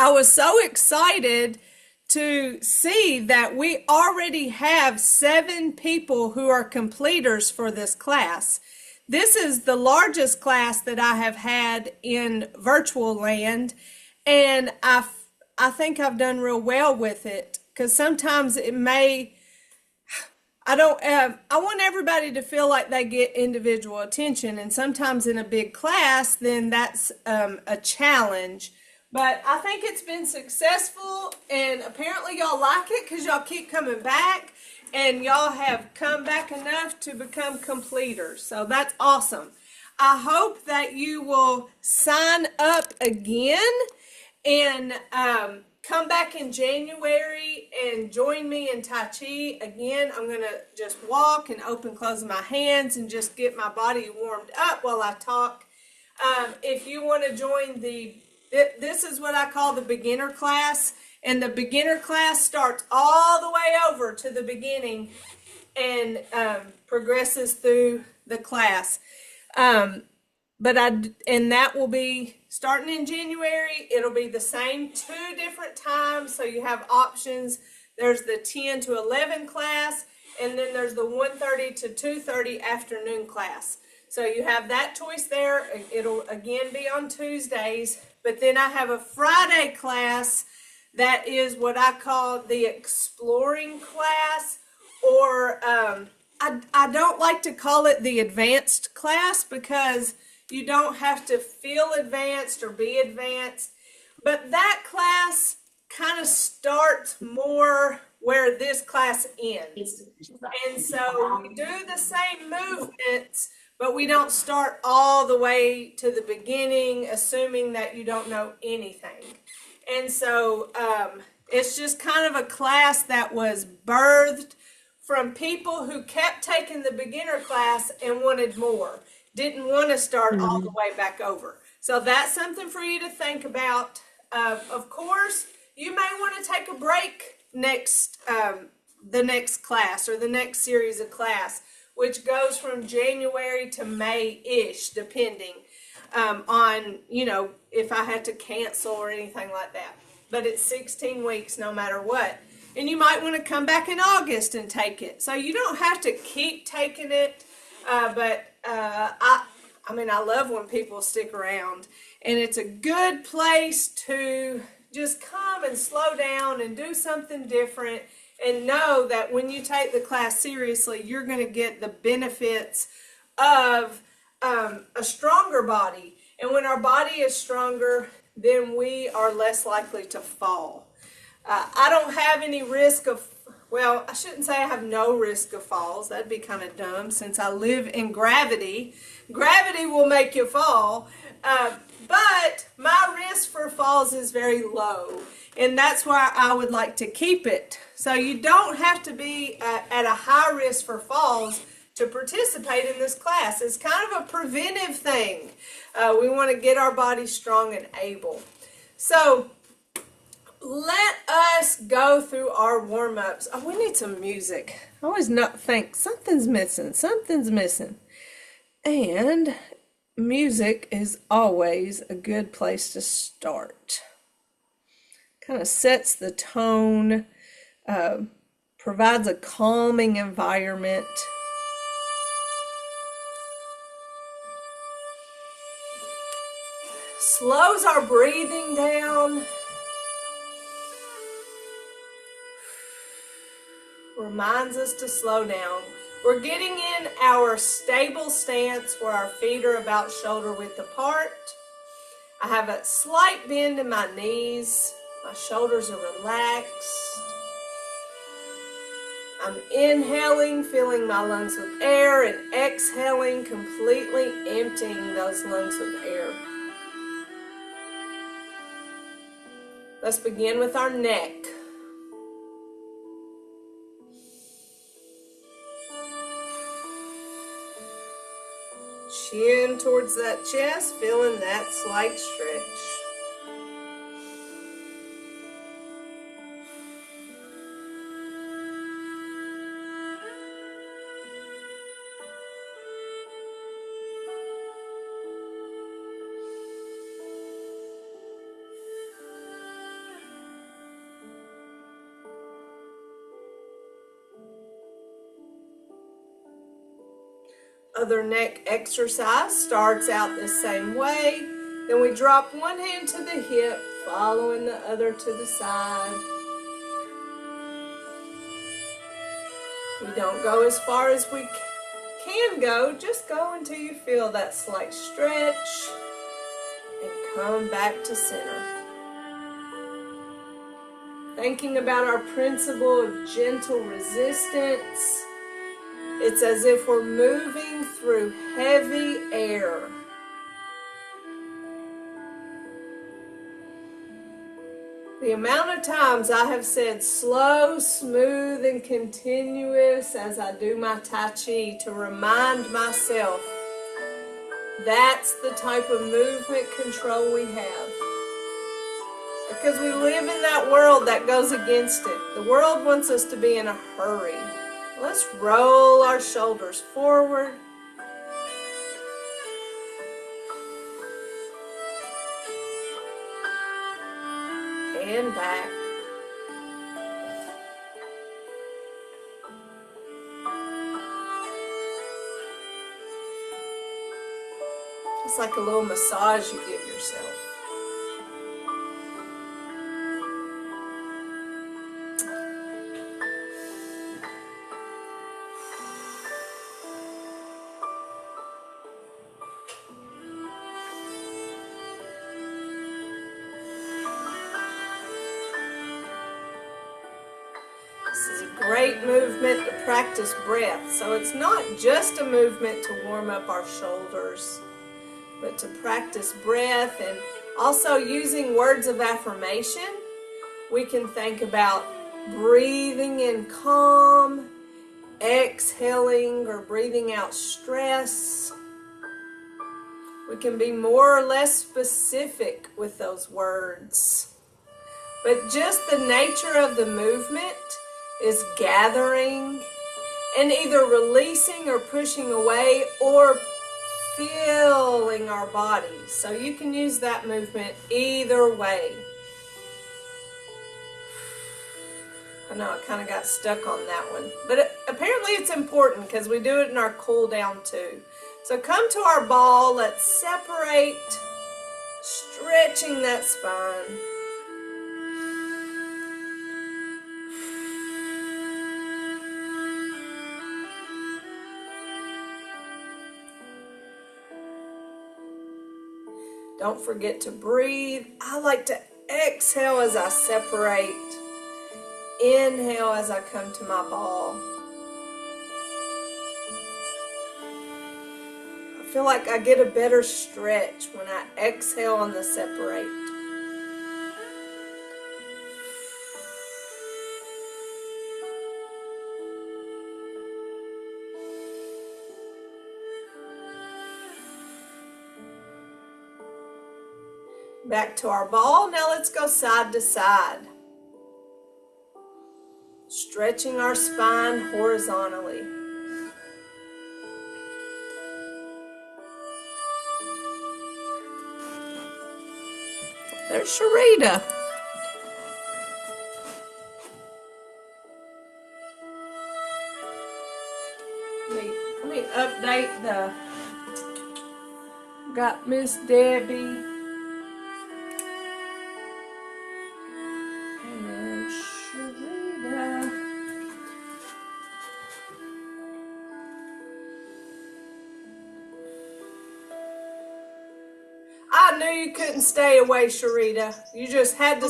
I was so excited to see that we already have 7 people who are completers for this class. This is the largest class that I have had in virtual land, and I think I've done real well with it because sometimes it may I don't I want everybody to feel like they get individual attention, and sometimes in a big class then that's a challenge. But I think it's been successful, and apparently y'all like it because y'all keep coming back, and y'all have come back enough to become completers. So that's awesome. I hope that you will sign up again and come back in January and join me in Tai Chi. Again, I'm going to just walk and open, close my hands and just get my body warmed up while I talk. If you want to join this is what I call the beginner class. And the beginner class starts all the way over to the beginning and progresses through the class. And that will be starting in January. It'll be the same 2 different times, so you have options. There's the 10 to 11 class, and then there's the 1:30 to 2:30 afternoon class. So you have that choice there. It'll again be on Tuesdays, but then I have a Friday class that is what I call the exploring class, or I don't like to call it the advanced class because you don't have to feel advanced or be advanced. But that class kind of starts more where this class ends. And so we do the same movements, but we don't start all the way to the beginning, assuming that you don't know anything. And so it's just kind of a class that was birthed from people who kept taking the beginner class and wanted more, didn't want to start all the way back over. So that's something for you to think about. Of course, you may want to take a break the next class or the next series of class, which goes from January to May-ish, depending on, if I had to cancel or anything like that. But it's 16 weeks no matter what. And you might want to come back in August and take it. So you don't have to keep taking it, but I love when people stick around. And it's a good place to just come and slow down and do something different and know that when you take the class seriously, you're going to get the benefits of a stronger body. And when our body is stronger, then we are less likely to fall. I don't have any risk of, well, I shouldn't say I have no risk of falls. That'd be kind of dumb since I live in gravity. Gravity will make you fall. But my risk for falls is very low. And that's why I would like to keep it. So you don't have to be at a high risk for falls to participate in this class. It's kind of a preventive thing. We want to get our body strong and able. So let us go through our warm-ups. Oh, we need some music. I always think something's missing. Something's missing. And music is always a good place to start. Kind of sets the tone, provides a calming environment. Slows our breathing down. Reminds us to slow down. We're getting in our stable stance where our feet are about shoulder width apart. I have a slight bend in my knees. My shoulders are relaxed. I'm inhaling, filling my lungs with air, and exhaling, completely emptying those lungs with air. Let's begin with our neck. Chin towards that chest, feeling that slight stretch. other neck exercise starts out the same way. Then we drop one hand to the hip, following the other to the side. We don't go as far as we can go, just go until you feel that slight stretch and come back to center. Thinking about our principle of gentle resistance, it's as if we're moving through heavy air. The amount of times I have said slow, smooth, and continuous as I do my Tai Chi to remind myself that's the type of movement control we have. Because we live in that world that goes against it. The world wants us to be in a hurry. Let's roll our shoulders forward. And back. It's like a little massage you give yourself. Great movement to practice breath. So it's not just a movement to warm up our shoulders, but to practice breath and also using words of affirmation. We can think about breathing in calm, exhaling or breathing out stress. We can be more or less specific with those words. But just the nature of the movement is gathering and either releasing or pushing away or filling our bodies. So you can use that movement either way. I know I kind of got stuck on that one, but apparently it's important because we do it in our cool down too. So come to our ball, let's separate, stretching that spine. Don't forget to breathe. I like to exhale as I separate. Inhale as I come to my ball. I feel like I get a better stretch when I exhale on the separate. Back to our ball. Now let's go side to side. Stretching our spine horizontally. There's Sharita. Let me update the, got Miss Debbie. I knew you couldn't stay away, Sharita. You just had to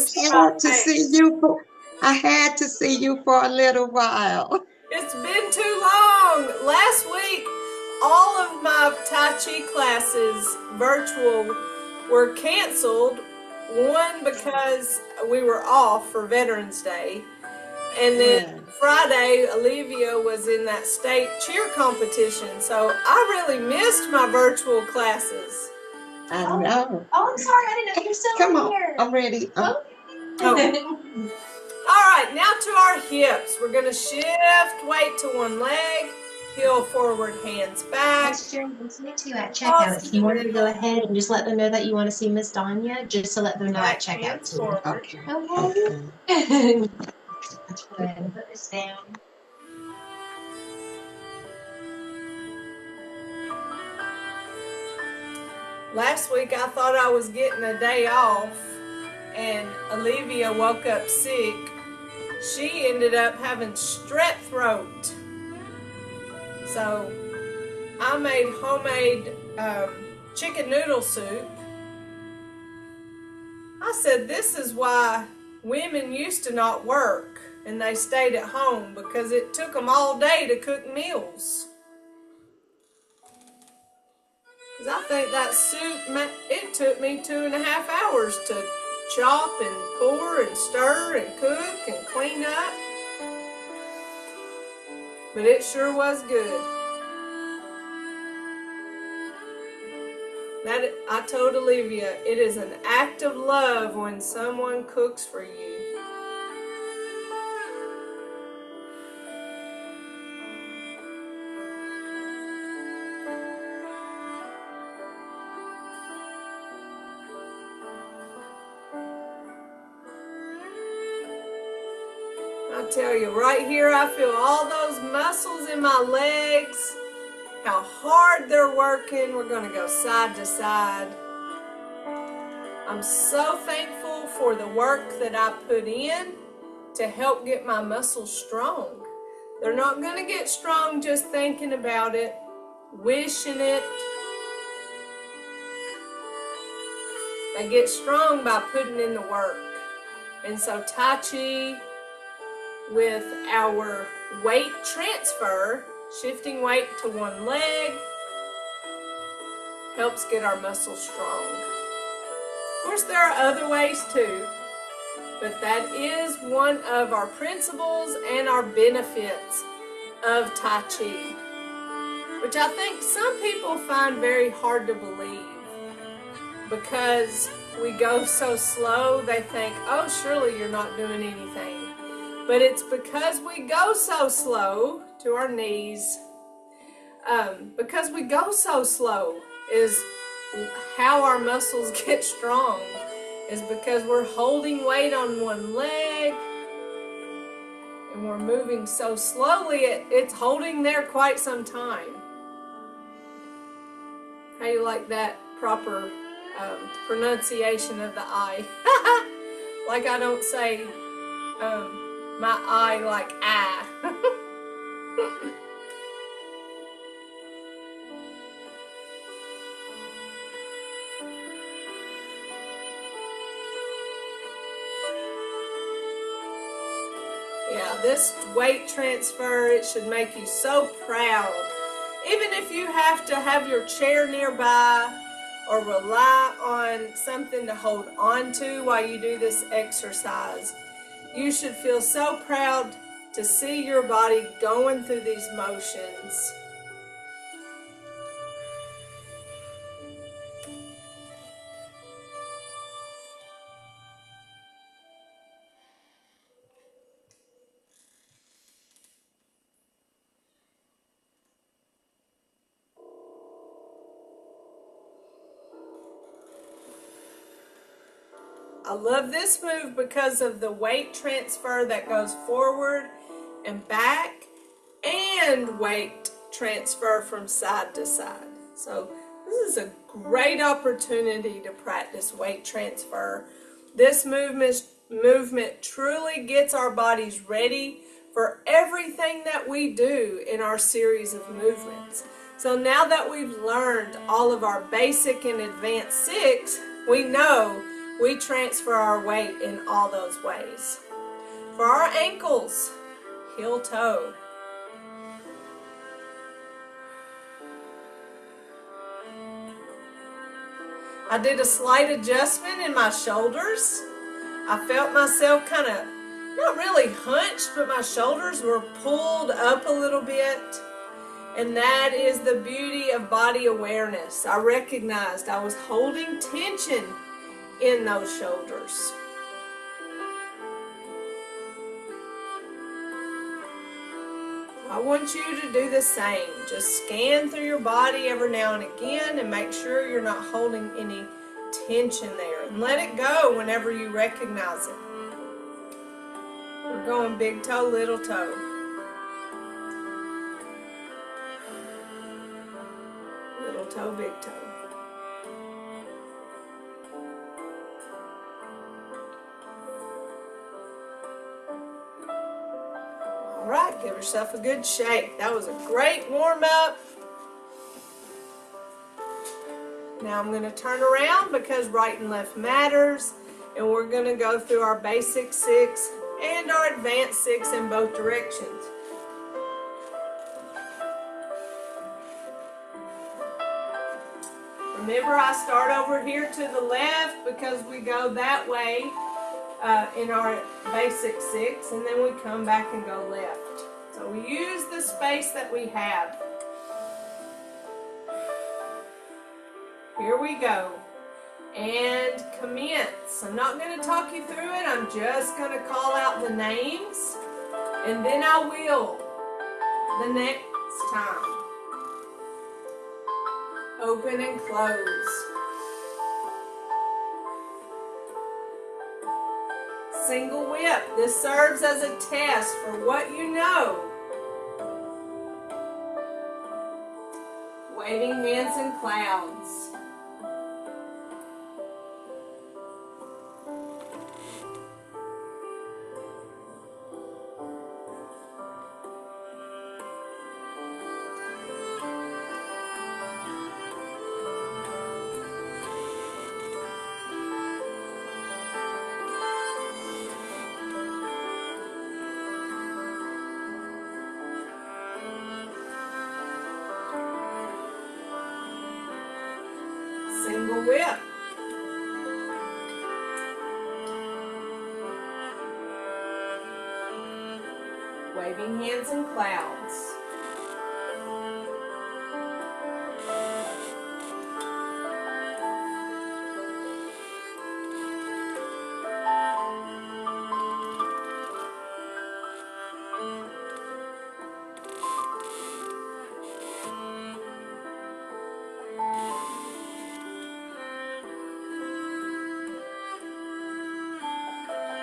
I had to see you for a little while. It's been too long. Last week, all of my Tai Chi classes, virtual, were canceled. One, because we were off for Veterans Day. And then Friday, Olivia was in that state cheer competition. So I really missed my virtual classes. I know. Oh, I'm sorry. I didn't know you were still Come on. here. I'm ready. Oh. All right, now to our hips. We're going to shift weight to one leg, heel forward, hands back. Miss Jerry, too at checkout. If you wanted to go ahead and just let them know that you want to see Miss Danya, just to let them know at checkout too. Okay. Okay. Let's go ahead and put this down. Last week I thought I was getting a day off, and Olivia woke up sick. She ended up having strep throat. So I made homemade chicken noodle soup. I said this is why women used to not work and they stayed at home, because it took them all day to cook meals. Because I think that soup, it took me 2.5 hours to chop and pour and stir and cook and clean up. But it sure was good. I told Olivia, it is an act of love when someone cooks for you. I tell you, right here I feel all those muscles in my legs, how hard they're working. We're going to go side to side. I'm so thankful for the work that I put in to help get my muscles strong. They're not going to get strong just thinking about it, wishing it. They get strong by putting in the work. And so Tai Chi, with our weight transfer, shifting weight to one leg, helps get our muscles strong. Of course, there are other ways too, but that is one of our principles and our benefits of Tai Chi, which I think some people find very hard to believe. Because we go so slow, they think, oh, surely you're not doing anything. But it's because we go so slow to our knees. Because we go so slow is how our muscles get strong. Is because we're holding weight on one leg and we're moving so slowly, it's holding there quite some time. How you like that proper pronunciation of the I? Like I don't say my I like I. Yeah, this weight transfer, it should make you so proud. Even if you have to have your chair nearby or rely on something to hold on to while you do this exercise, you should feel so proud to see your body going through these motions. I love this move because of the weight transfer that goes forward and back, and weight transfer from side to side. So this is a great opportunity to practice weight transfer. This movement truly gets our bodies ready for everything that we do in our series of movements. So now that we've learned all of our basic and advanced 6, we know we transfer our weight in all those ways. For our ankles, heel toe. I did a slight adjustment in my shoulders. I felt myself kind of, not really hunched, but my shoulders were pulled up a little bit. And that is the beauty of body awareness. I recognized I was holding tension in those shoulders. I want you to do the same. Just scan through your body every now and again and make sure you're not holding any tension there. And let it go whenever you recognize it. We're going big toe, little toe. Little toe, big toe. right, give yourself a good shake. That was a great warm-up. Now I'm going to turn around because right and left matters, and we're going to go through our basic 6 and our advanced 6 in both directions. Remember, I start over here to the left because we go that way in our basic 6, and then we come back and go left. So we use the space that we have. Here we go. And commence. I'm not going to talk you through it. I'm just going to call out the names, and then I will the next time. Open and close. Single whip. This serves as a test for what you know. Waving hands in clouds. Single whip. Waving hands in clouds.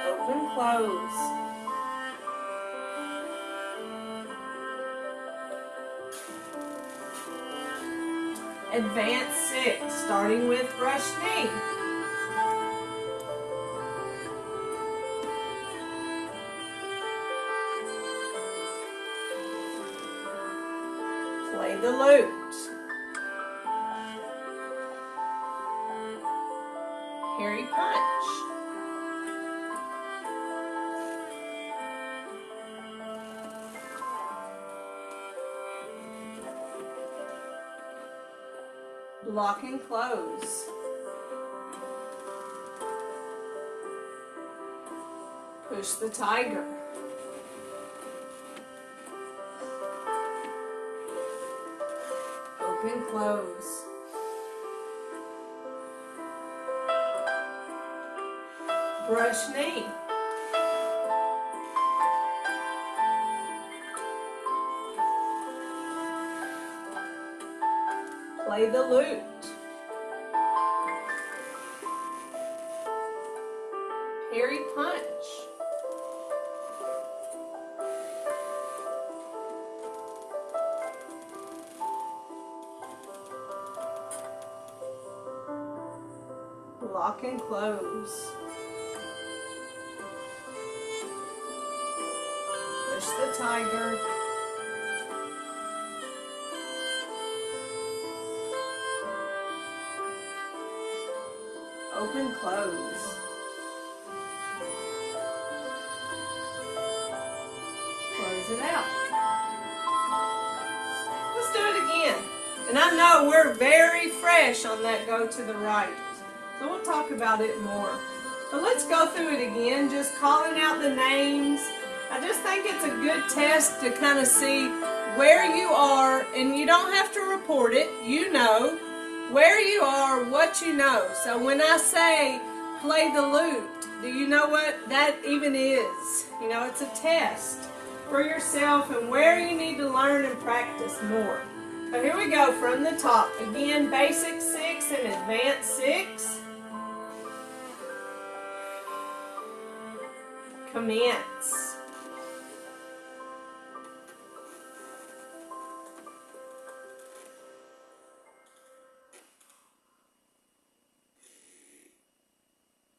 Open, close. Advanced 6, starting with brush knee. Play the lute. Hairy punch. Lock and close. Push the tiger. Open, close. Brush knee. Play the lute. Hairy punch. Lock and close. Push the tiger. Open, close. Close it out. Let's do it again. And I know we're very fresh on that go to the right. So we'll talk about it more. But let's go through it again, just calling out the names. I just think it's a good test to kind of see where you are, and you don't have to report it. You know where you are, what you know. So when I say play the lute, do you know what that even is? You know, it's a test for yourself and where you need to learn and practice more. So here we go from the top. Again, basic 6 and advanced 6. Commence.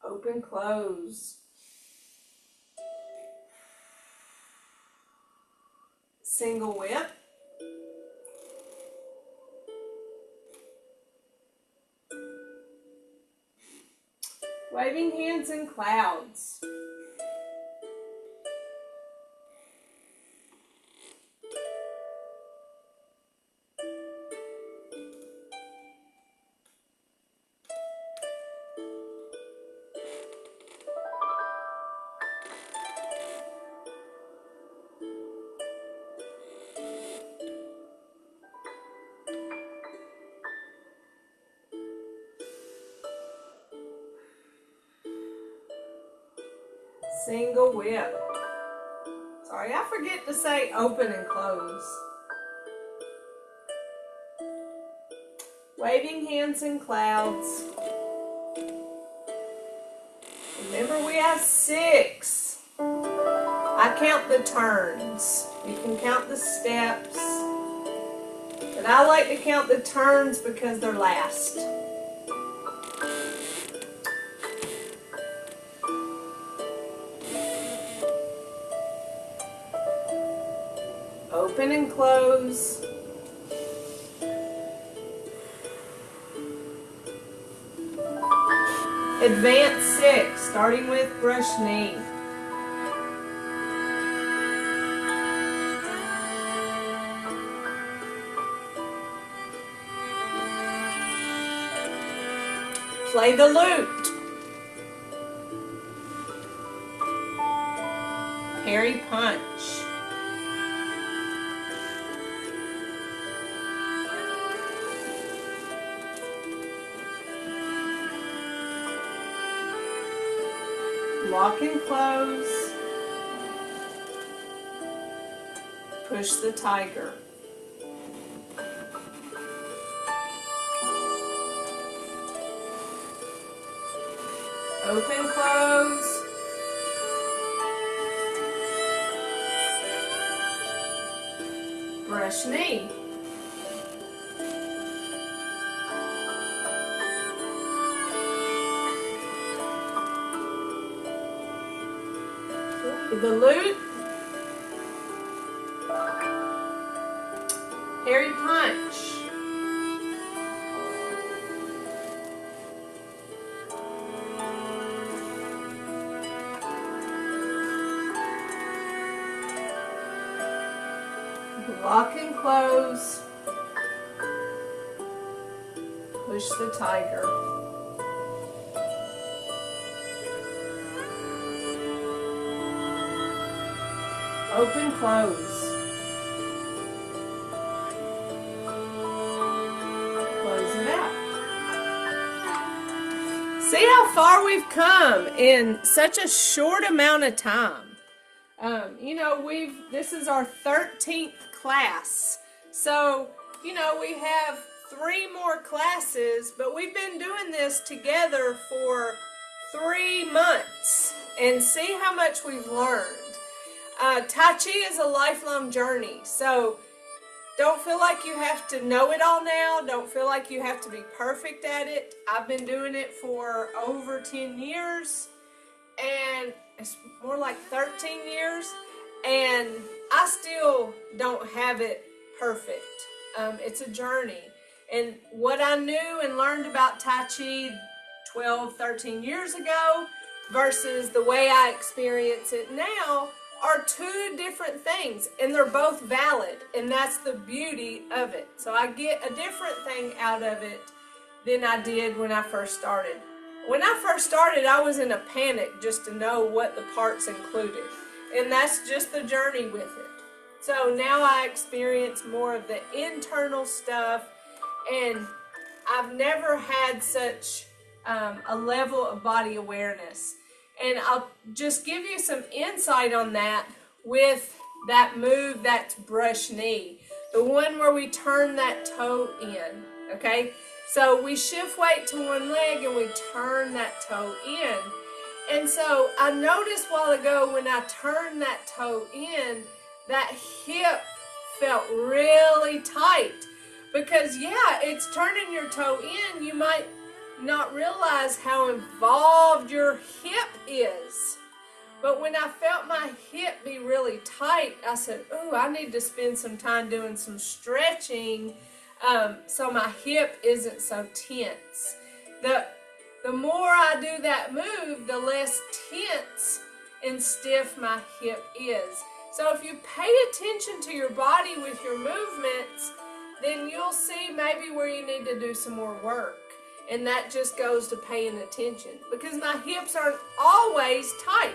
Open, close. single whip, waving hands in clouds, single whip. Sorry, I forget to say open and close. Waving hands in clouds. Remember, we have 6. I count the turns. You can count the steps. But I like to count the turns because they're last. Open and close. Advance 6, starting with brush knee. Play the lute. Parry punch. Lock and close. Push the tiger. Open, close. Brush knee. The lute. Parry punch. Lock and close. Push the tiger. Open, close. Close it out. See how far we've come in such a short amount of time. You know, this is our 13th class. So, you know, we have 3 more classes, but we've been doing this together for 3 months. And see how much we've learned. Tai Chi is a lifelong journey, so don't feel like you have to know it all now. Don't feel like you have to be perfect at it. I've been doing it for over 10 years, and it's more like 13 years, and I still don't have it perfect. It's a journey, and what I knew and learned about Tai Chi 12, 13 years ago versus the way I experience it now are 2 different things, and they're both valid, and that's the beauty of it. So I get a different thing out of it than I did when I first started. When I first started, I was in a panic just to know what the parts included, and that's just the journey with it. So now I experience more of the internal stuff, and I've never had such a level of body awareness. And I'll just give you some insight on that with that move that's brush knee. The one where we turn that toe in, okay? So we shift weight to one leg and we turn that toe in. And so I noticed a while ago when I turned that toe in, that hip felt really tight. Because yeah, it's turning your toe in. You might not realize how involved your hip is But when I felt my hip be really tight, I said, ooh, I need to spend some time doing some stretching so my hip isn't so tense. The more I do that move, the less tense and stiff my hip is. So if you pay attention to your body with your movements, then you'll see maybe where you need to do some more work. And that just goes to paying attention, because my hips aren't always tight,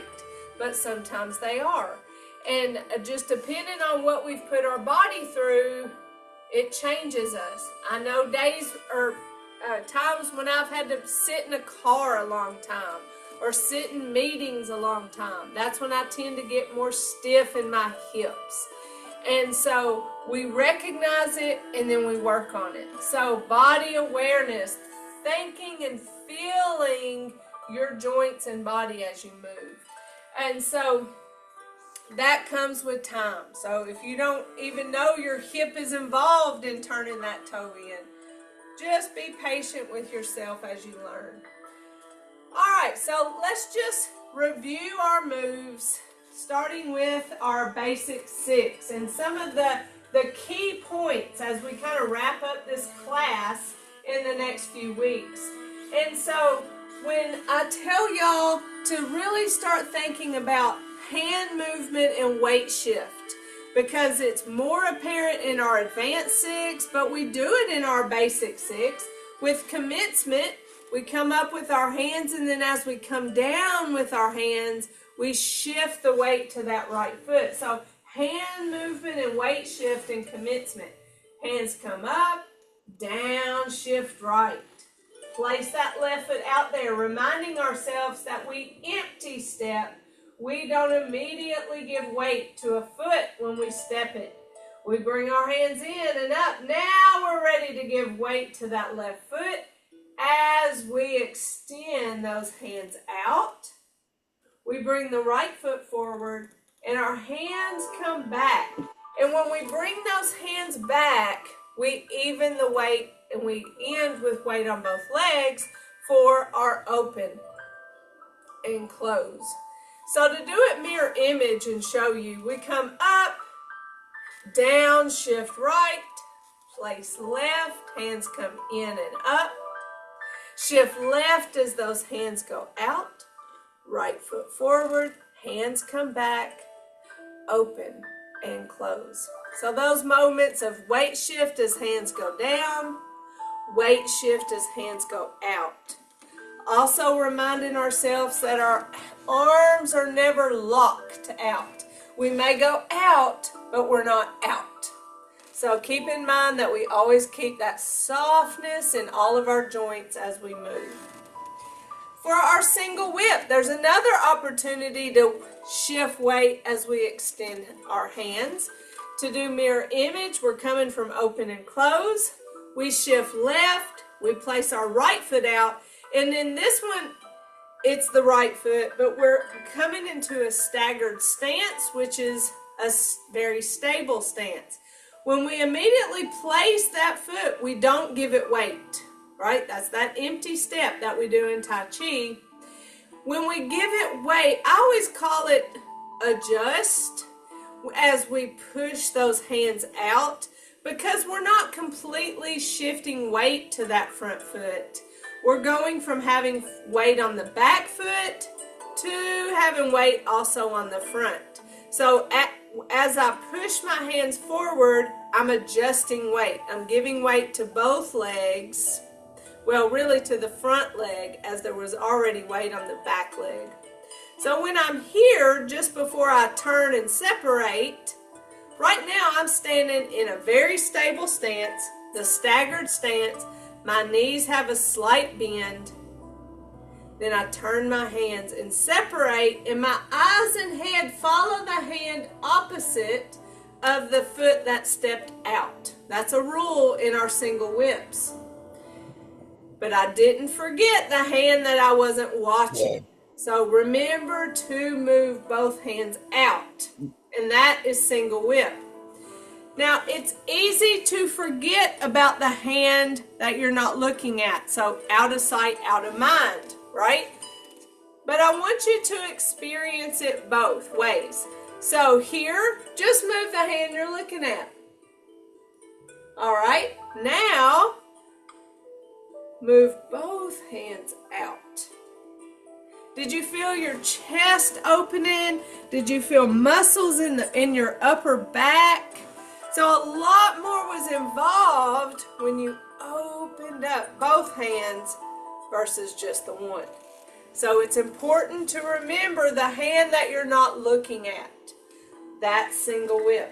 but sometimes they are. And just depending on what we've put our body through, it changes us. I know days or times when I've had to sit in a car a long time or sit in meetings a long time. That's when I tend to get more stiff in my hips. And so we recognize it and then we work on it. So body awareness, thinking and feeling your joints and body as you move. And so that comes with time. So if you don't even know your hip is involved in turning that toe in, just be patient with yourself as you learn. All right, so let's just review our moves, starting with our basic 6 and some of the key points as we kind of wrap up this class in the next few weeks. And so when I tell y'all to really start thinking about hand movement and weight shift, because it's more apparent in our advanced 6, but we do it in our basic 6. With commencement, we come up with our hands, and then as we come down with our hands, we shift the weight to that right foot. So hand movement and weight shift in commencement. Hands come up, down, shift right. Place that left foot out there, reminding ourselves that we empty step. We don't immediately give weight to a foot when we step it. We bring our hands in and up. Now we're ready to give weight to that left foot as we extend those hands out. We bring the right foot forward and our hands come back. And when we bring those hands back, we even the weight and we end with weight on both legs for our open and close. So to do it mirror image and show you, we come up, down, shift right, place left, hands come in and up. Shift left as those hands go out, right foot forward, hands come back, open and close. So those moments of weight shift as hands go down, weight shift as hands go out. Also reminding ourselves that our arms are never locked out. We may go out, but we're not out. So keep in mind that we always keep that softness in all of our joints as we move. For our single whip, there's another opportunity to shift weight as we extend our hands. To do mirror image, we're coming from open and close. We shift left, we place our right foot out, and in this one, it's the right foot, but we're coming into a staggered stance, which is a very stable stance. When we immediately place that foot, we don't give it weight, right? That's that empty step that we do in Tai Chi. When we give it weight, I always call it adjust as we push those hands out, because we're not completely shifting weight to that front foot. We're going from having weight on the back foot to having weight also on the front. So as I push my hands forward, I'm adjusting weight. I'm giving weight to both legs. Well, really to the front leg, as there was already weight on the back leg. So when I'm here, just before I turn and separate, right now I'm standing in a very stable stance, the staggered stance. My knees have a slight bend. Then I turn my hands and separate, and my eyes and head follow the hand opposite of the foot that stepped out. That's a rule in our single whips. But I didn't forget the hand that I wasn't watching. So remember to move both hands out, and that is single whip. Now, it's easy to forget about the hand that you're not looking at. So out of sight, out of mind, right? but I want you to experience it both ways. So here, just move the hand you're looking at. All right, now move both hands out. Did you feel your chest opening? Did you feel muscles in your upper back? So a lot more was involved when you opened up both hands versus just the one. So it's important to remember the hand that you're not looking at. That single whip.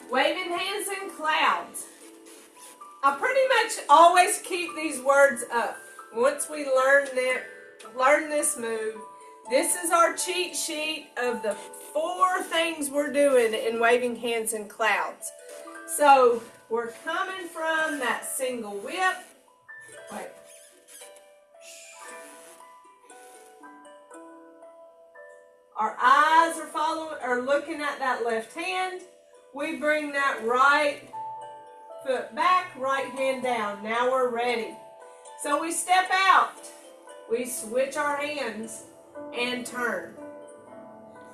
Waving hands in clouds. I pretty much always keep these words up. Once we learn this move, this is our cheat sheet of the 4 things we're doing in waving hands in clouds. So we're coming from that single whip. Wait. Our eyes are looking at that left hand. We bring that right foot back, right hand down. Now we're ready. So we step out. We switch our hands and turn.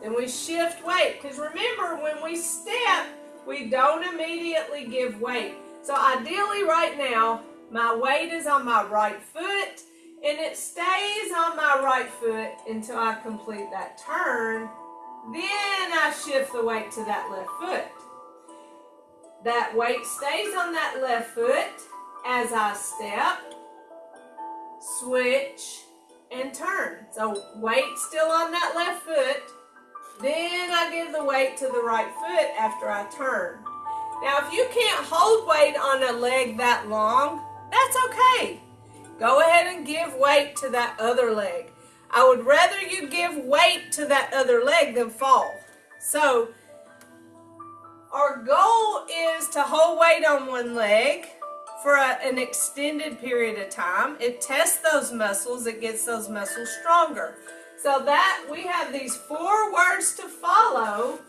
Then we shift weight. Because remember, when we step, we don't immediately give weight. So ideally right now, my weight is on my right foot. And it stays on my right foot until I complete that turn. Then I shift the weight to that left foot. That weight stays on that left foot as I step, switch, and turn. So weight still on that left foot. Then I give the weight to the right foot after I turn. Now if you can't hold weight on a leg that long, that's okay. Go ahead and give weight to that other leg. I would rather you give weight to that other leg than fall. So our goal is to hold weight on one leg for an extended period of time. It tests those muscles. It gets those muscles stronger. So that we have these 4 words to follow,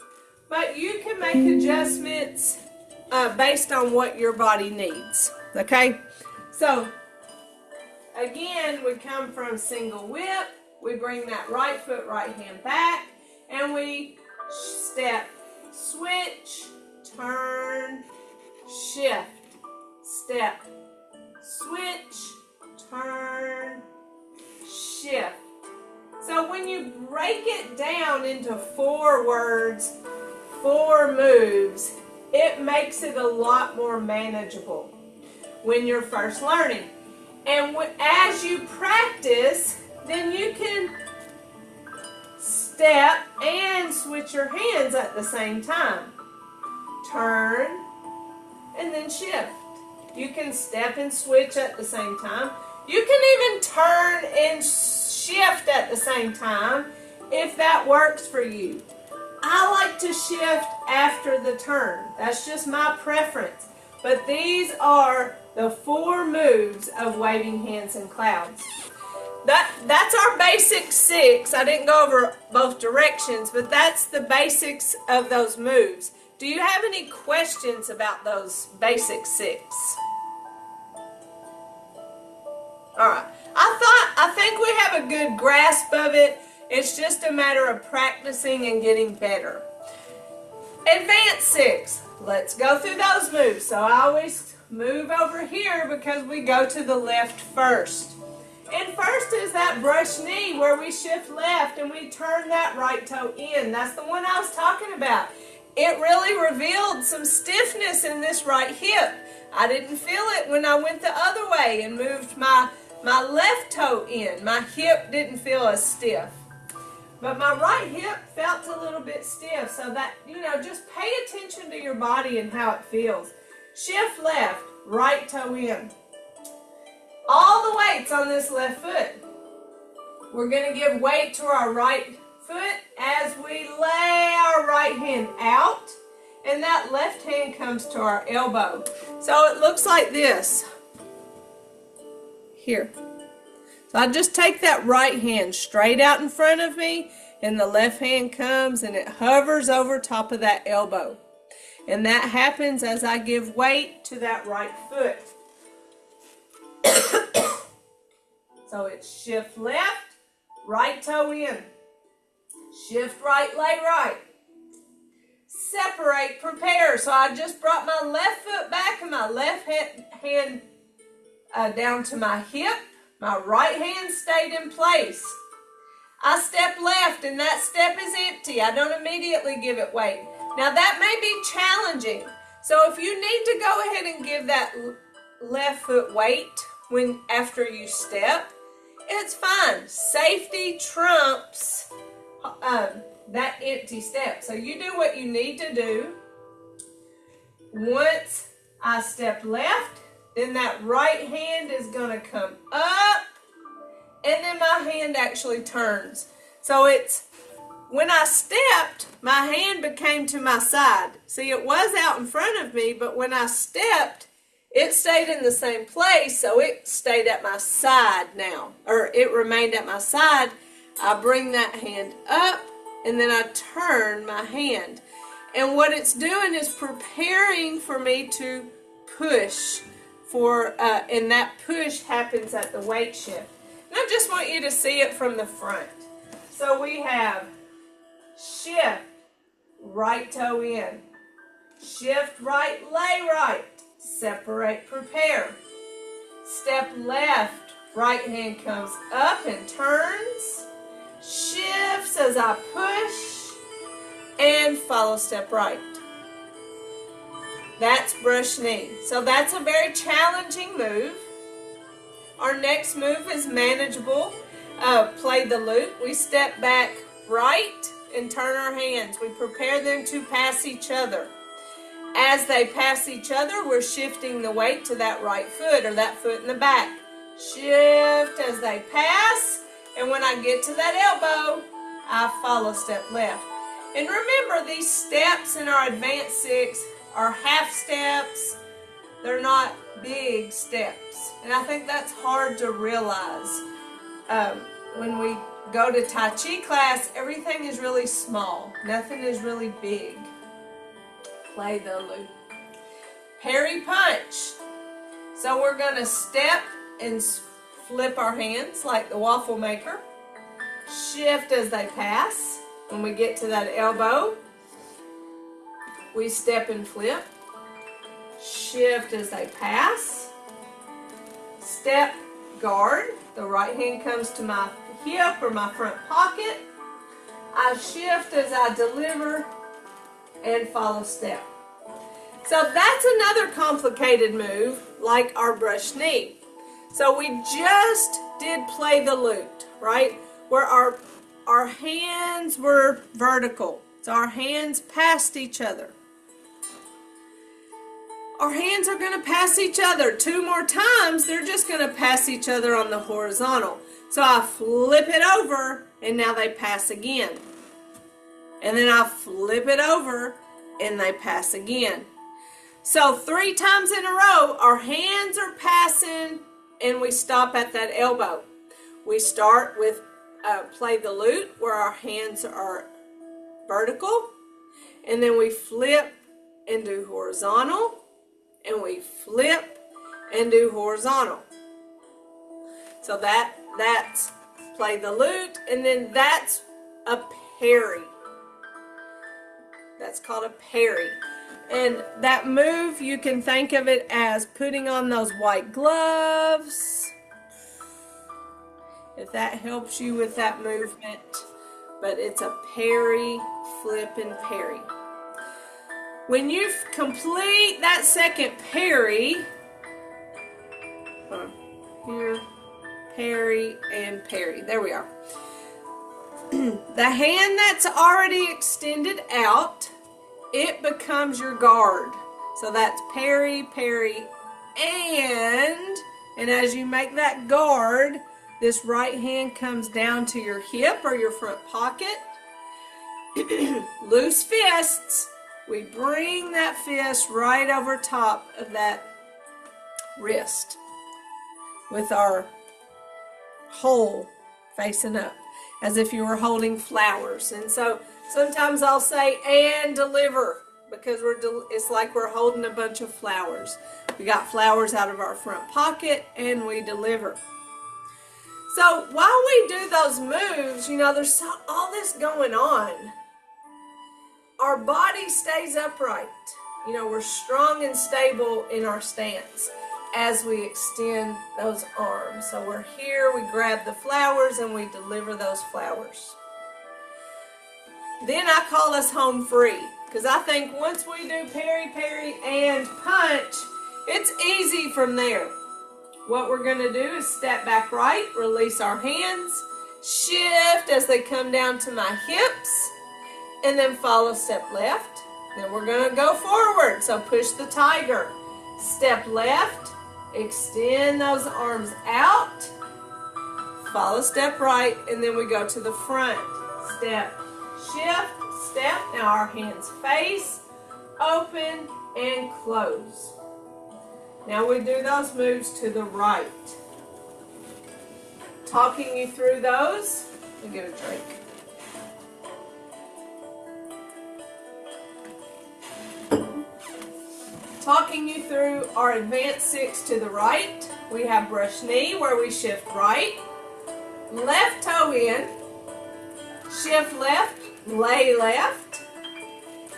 but you can make adjustments based on what your body needs. Okay? So again, we come from single whip. We bring that right foot, right hand back, and we step, switch, turn, shift, step, switch, turn, shift. So when you break it down into 4 words, 4 moves, it makes it a lot more manageable when you're first learning. And as you practice, then you can step and switch your hands at the same time. Turn and then shift. You can step and switch at the same time. You can even turn and shift at the same time if that works for you. I like to shift after the turn. That's just my preference. But these are the 4 moves of waving hands in clouds. That's our basic 6. I didn't go over both directions, but that's the basics of those moves. Do you have any questions about those basic 6? All right. I think we have a good grasp of it. It's just a matter of practicing and getting better. Advanced 6. Let's go through those moves. So I always move over here because we go to the left first. And first is that brush knee where we shift left and we turn that right toe in. That's the one I was talking about. It really revealed some stiffness in this right hip. I didn't feel it when I went the other way and moved my left toe in. My hip didn't feel as stiff. But my right hip felt a little bit stiff. So that, just pay attention to your body and how it feels. Shift left, right toe in. All the weight's on this left foot. We're going to give weight to our right foot as we lay our right hand out. And that left hand comes to our elbow. So it looks like this. Here. So I just take that right hand straight out in front of me, and the left hand comes and it hovers over top of that elbow. And that happens as I give weight to that right foot. So it's shift left, right toe in, shift right, lay right, separate, prepare. So I just brought my left foot back and my left hand down to my hip. My right hand stayed in place. I step left and that step is empty. I don't immediately give it weight. Now that may be challenging. So if you need to go ahead and give that left foot weight after you step, it's fine. Safety trumps that empty step. So you do what you need to do. Once I step left, then that right hand is going to come up, and then my hand actually turns. So it's when I stepped, my hand became to my side. See, it was out in front of me, but when I stepped, it stayed in the same place, so it stayed at my side now, or it remained at my side. I bring that hand up, and then I turn my hand. And what it's doing is preparing for me to push and that push happens at the weight shift. And I just want you to see it from the front. So we have shift, right toe in, shift right, lay right, separate, prepare, step left, right hand comes up and turns, shifts as I push, and follow step right. That's brush knee. So that's a very challenging move. Our next move is manageable. Play the loop. We step back right and turn our hands. We prepare them to pass each other. As they pass each other, we're shifting the weight to that right foot or that foot in the back. Shift as they pass, and when I get to that elbow, I follow step left. And remember, these steps in our advanced six are half steps. They're not big steps. And I think that's hard to realize. When we go to Tai Chi class, everything is really small. Nothing is really big. Play the loop. Parry punch. So we're going to step and flip our hands like the waffle maker. Shift as they pass. When we get to that elbow, we step and flip. Shift as they pass. Step, guard. The right hand comes to my hip or my front pocket. I shift as I deliver and follow step. So that's another complicated move like our brush knee. So we just did play the loop, right? Where our hands were vertical. So our hands passed each other. Our hands are going to pass each other. 2 more times, they're just going to pass each other on the horizontal. So I flip it over, and now they pass again. And then I flip it over, and they pass again. So 3 times in a row, our hands are passing, and we stop at that elbow. We start with play the loop, where our hands are vertical, and then we flip and do horizontal, and we flip and do horizontal. So that's play the loop, and then that's a parry. That's called a parry. And that move, you can think of it as putting on those white gloves, if that helps you with that movement. But it's a parry, flip, and parry. When you complete that second parry, here, parry, and parry. There we are. The hand that's already extended out, it becomes your guard. So that's parry, parry, and as you make that guard, this right hand comes down to your hip or your front pocket. Loose fists. We bring that fist right over top of that wrist with our hole facing up, as if you were holding flowers. And so sometimes I'll say, and deliver, because it's like we're holding a bunch of flowers. We got flowers out of our front pocket, and we deliver. So while we do those moves, you know, there's all this going on. Our body stays upright. You know, we're strong and stable in our stance as we extend those arms. So we're here, we grab the flowers and we deliver those flowers. Then I call us home free, because I think once we do parry, parry, and punch, it's easy from there. What we're going to do is step back right, release our hands, shift as they come down to my hips, and then follow step left. Then we're going to go forward, so push the tiger. Step left, extend those arms out, follow step right, and then we go to the front. Step, shift, step. Now our hands face, open, and close. Now we do those moves to the right. Talking you through those, let me get a drink. Talking you through our advanced 6 to the right. We have brush knee where we shift right, left toe in, shift left, lay left,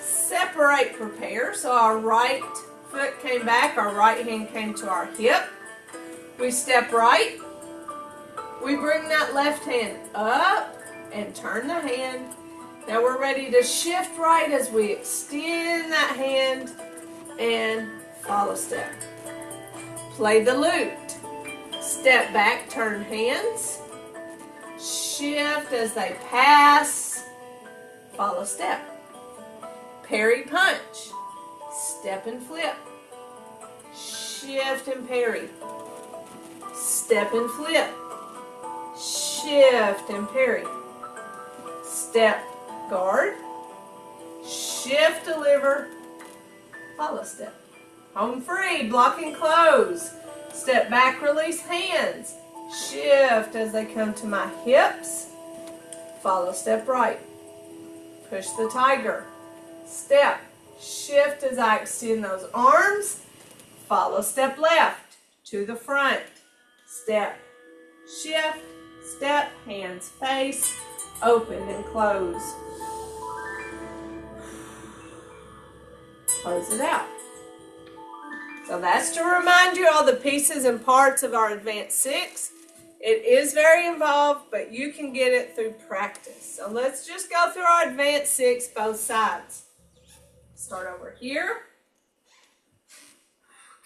separate, prepare. So our right foot came back, our right hand came to our hip. We step right. We bring that left hand up and turn the hand. Now we're ready to shift right as we extend that hand and follow step. Play the lute. Step back, turn hands. Shift as they pass. Follow step. Parry punch. Step and flip. Shift and parry. Step and flip. Shift and parry. Step, guard. Shift, deliver. Follow step. Home free, block and close. Step back, release hands. Shift as they come to my hips. Follow step right. Push the tiger. Step. Shift as I extend those arms. Follow step left to the front. Step. Shift. Step. Hands face. Open and close. Close it out. So that's to remind you all the pieces and parts of our advanced 6. It is very involved, but you can get it through practice. So let's just go through our advanced 6, both sides. Start over here.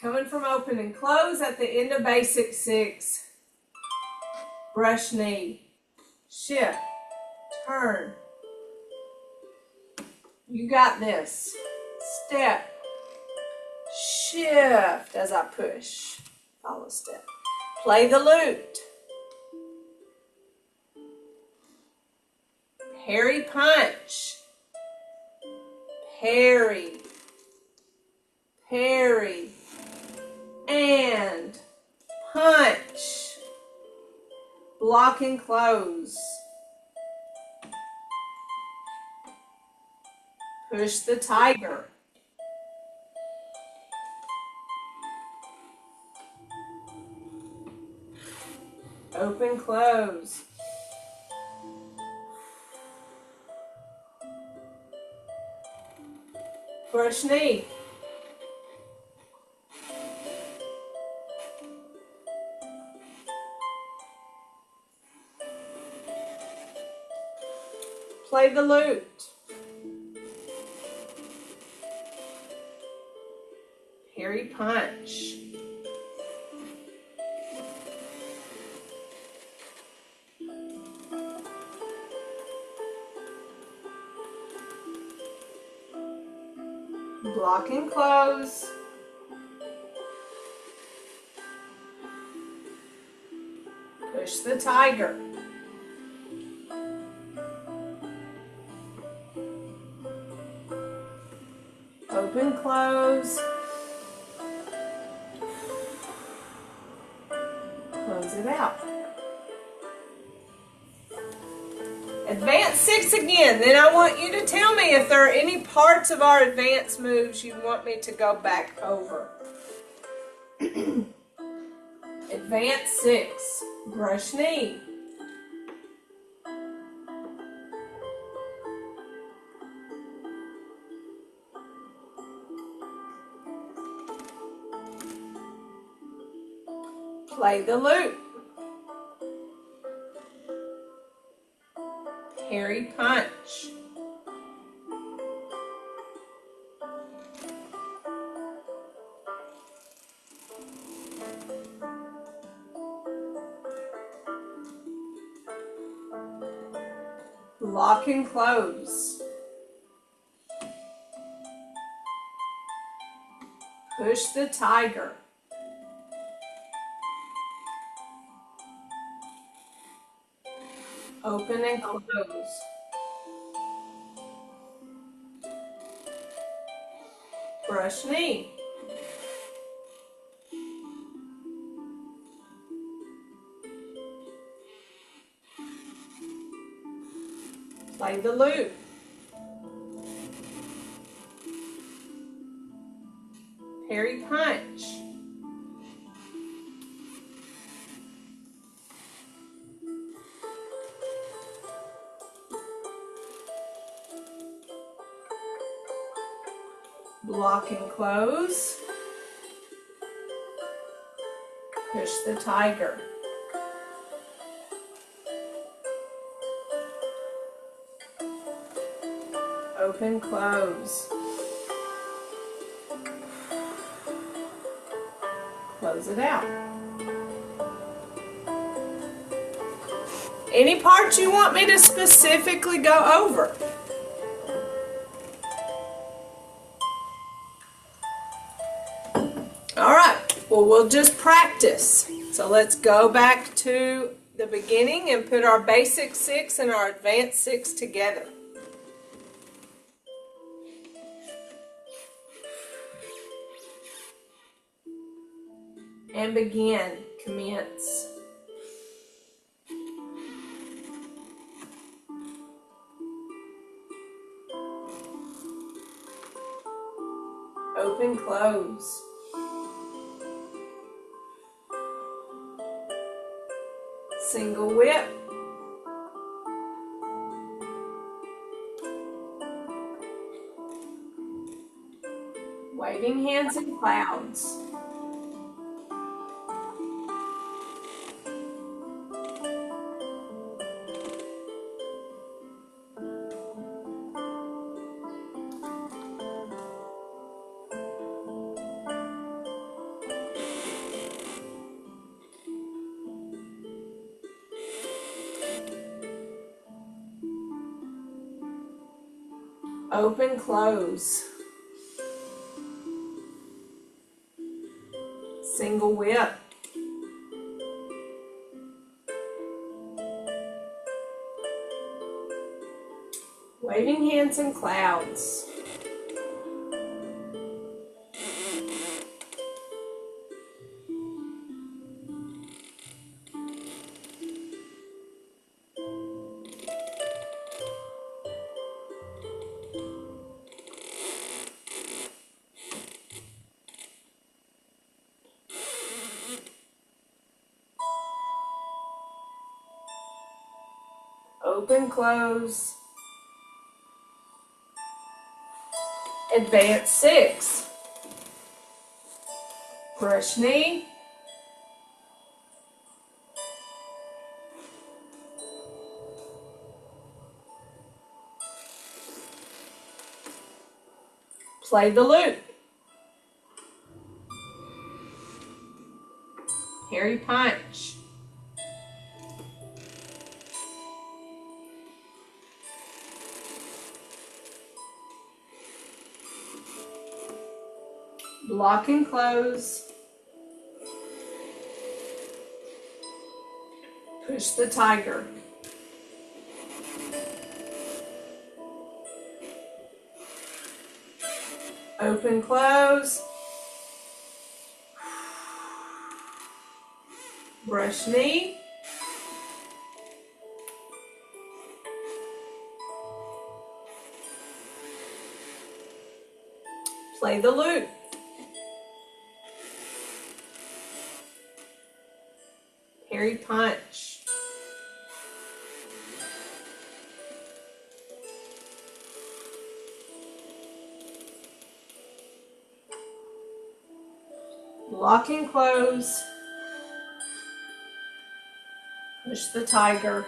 Coming from open and close at the end of basic 6. Brush knee. Shift. Turn. You got this. Step. Shift as I push. Follow step. Play the lute. Parry punch. Parry. Parry. And punch. Block and close. Push the tiger. Open, close. Brush knee. Play the lute. Parry punch. Block and close. Push the tiger. Open, close. Close it out. Advanced 6 again. Then I want you to tell me if there are any parts of our advanced moves you want me to go back over. Advanced 6. Brush knee. Play the loop. Parry punch. Lock and close. Push the tiger. Open and close. Brush knee. Play the loop. Parry punch. Block and close. Push the tiger. Open, close. Close it out. Any parts you want me to specifically go over? All right, well, we'll just practice. So let's go back to the beginning and put our basic 6 and our advanced 6 together. And begin, commence. Open, close. Single whip. Waving hands in clouds. Open, close. Single whip. Waving hands in clouds. Open, close. Advance 6. Brush knee. Play the loop. Parry punch. Block and close. Push the tiger. Open, close. Brush knee. Play the loop. Harry punch. Lock and close. Push the tiger.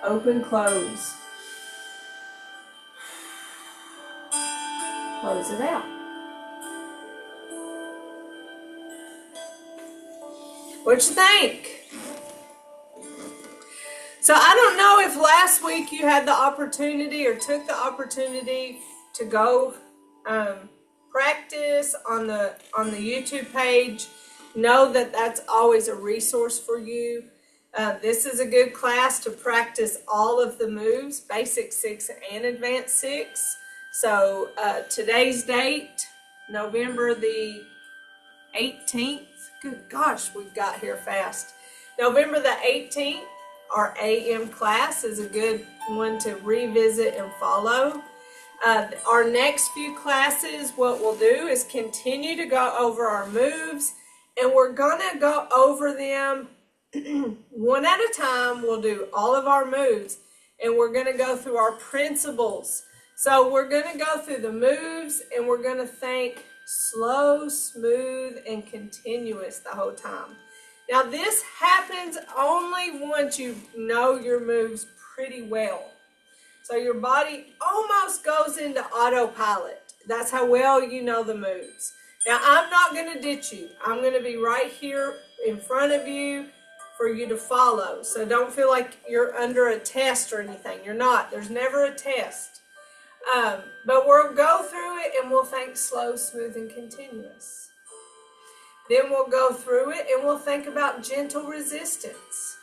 Open, close. Close it out. What you think? So I don't know if last week you had the opportunity or took the opportunity to go practice on the YouTube page. Know that that's always a resource for you. This is a good class to practice all of the moves, Basic 6 and Advanced 6. So today's date, November the 18th. Good gosh, we've got here fast. November the 18th, our AM class is a good one to revisit and follow. Our next few classes, what we'll do is continue to go over our moves, and we're gonna go over them one at a time. We'll do all of our moves, and we're gonna go through our principles. So we're gonna go through the moves, and we're gonna think slow, smooth, and continuous the whole time. Now this happens only once you know your moves pretty well. So your body almost goes into autopilot. That's how well you know the moves. Now I'm not going to ditch you. I'm going to be right here in front of you for you to follow. So don't feel like you're under a test or anything. You're not. There's never a test. But we'll go through it and we'll think slow, smooth, and continuous. Then we'll go through it and we'll think about gentle resistance.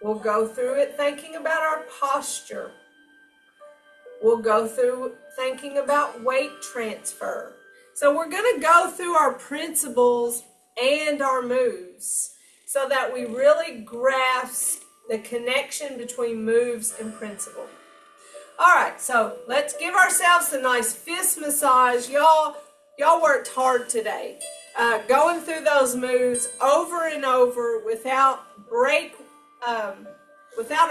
We'll go through it thinking about our posture. We'll go through thinking about weight transfer. So we're going to go through our principles and our moves so that we really grasp the connection between moves and principle. All right, so let's give ourselves a nice fist massage. Y'all worked hard today. Going through those moves over and over without a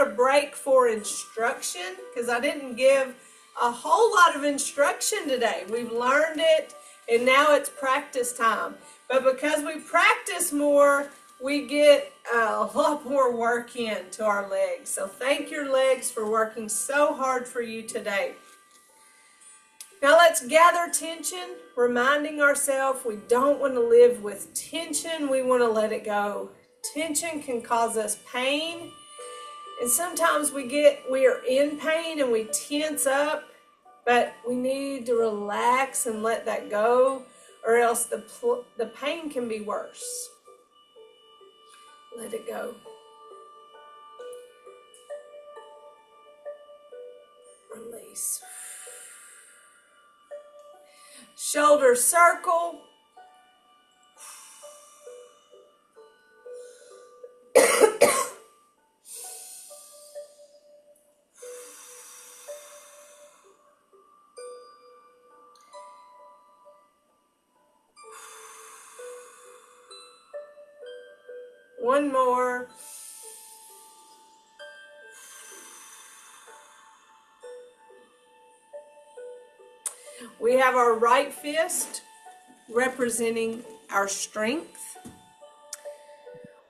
break for instruction, because I didn't give a whole lot of instruction today. We've learned it, and now it's practice time. But because we practice more, we get a lot more work in to our legs. So thank your legs for working so hard for you today. Now let's gather tension, reminding ourselves we don't want to live with tension. We want to let it go. Tension can cause us pain, and sometimes we are in pain and we tense up, but we need to relax and let that go, or else the pain can be worse. Let it go. Release. Shoulder circle. One more. We have our right fist representing our strength.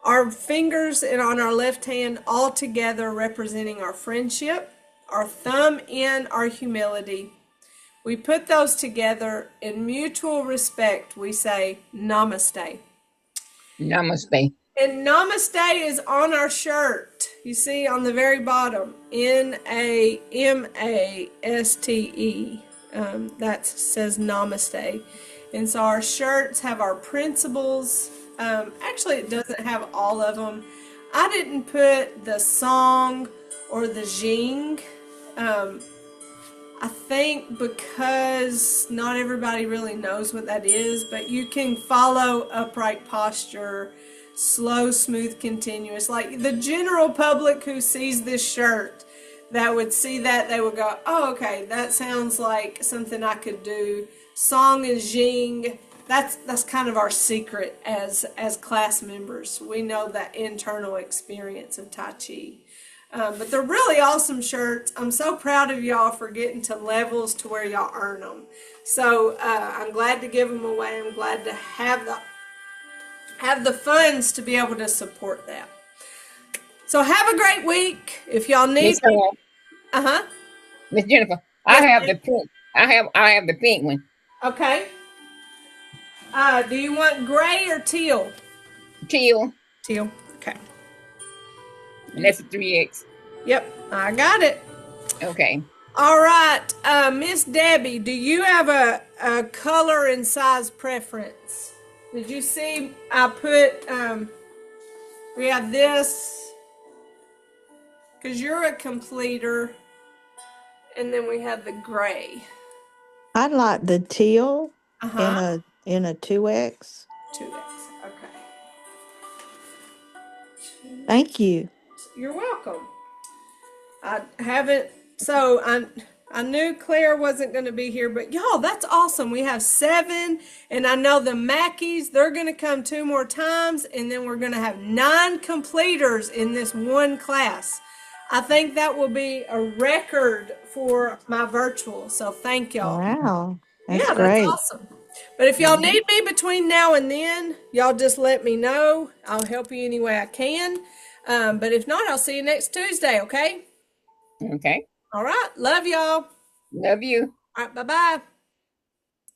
Our fingers and on our left hand all together representing our friendship. Our thumb in our humility. We put those together in mutual respect. We say namaste. Namaste. And namaste is on our shirt. You see on the very bottom, N-A-M-A-S-T-E. That says namaste. And so our shirts have our principles. Actually, it doesn't have all of them. I didn't put the song or the jing. I think because not everybody really knows what that is, but you can follow upright posture, slow, smooth, continuous. Like the general public who sees this shirt that would see that, they would go, oh, okay, that sounds like something I could do. Song and Jing. That's kind of our secret as class members. We know that internal experience of Tai Chi. But they're really awesome shirts. I'm so proud of y'all for getting to levels to where y'all earn them. So I'm glad to give them away. I'm glad to have the funds to be able to support that. So have a great week. If y'all need Miss Jennifer, Miss Jennifer, I Yes, have ma'am. the pink. I have the pink one. Okay. Do you want gray or teal? Teal, Teal. Okay. and that's a 3X. Yep, I got it. Okay. All right, Miss Debbie, do you have a color and size preference? Did you see I put, we have this, because you're a completer, and then we have the gray. I'd like the teal Uh-huh. in a 2X. 2X, okay. Thank you. You're welcome. I haven't, so I knew Claire wasn't going to be here, but y'all, that's awesome. We have 7, and I know the Mackies, they're going to come 2 more times, and then we're going to have 9 completers in this one class. I think that will be a record for my virtual, so thank y'all. Wow. That's Yeah, that's great. awesome. But if y'all need me between now and then, y'all just let me know. I'll help you any way I can. But if not, I'll see you next Tuesday, okay? Okay. All right. Love y'all. Love you. All right. Bye-bye.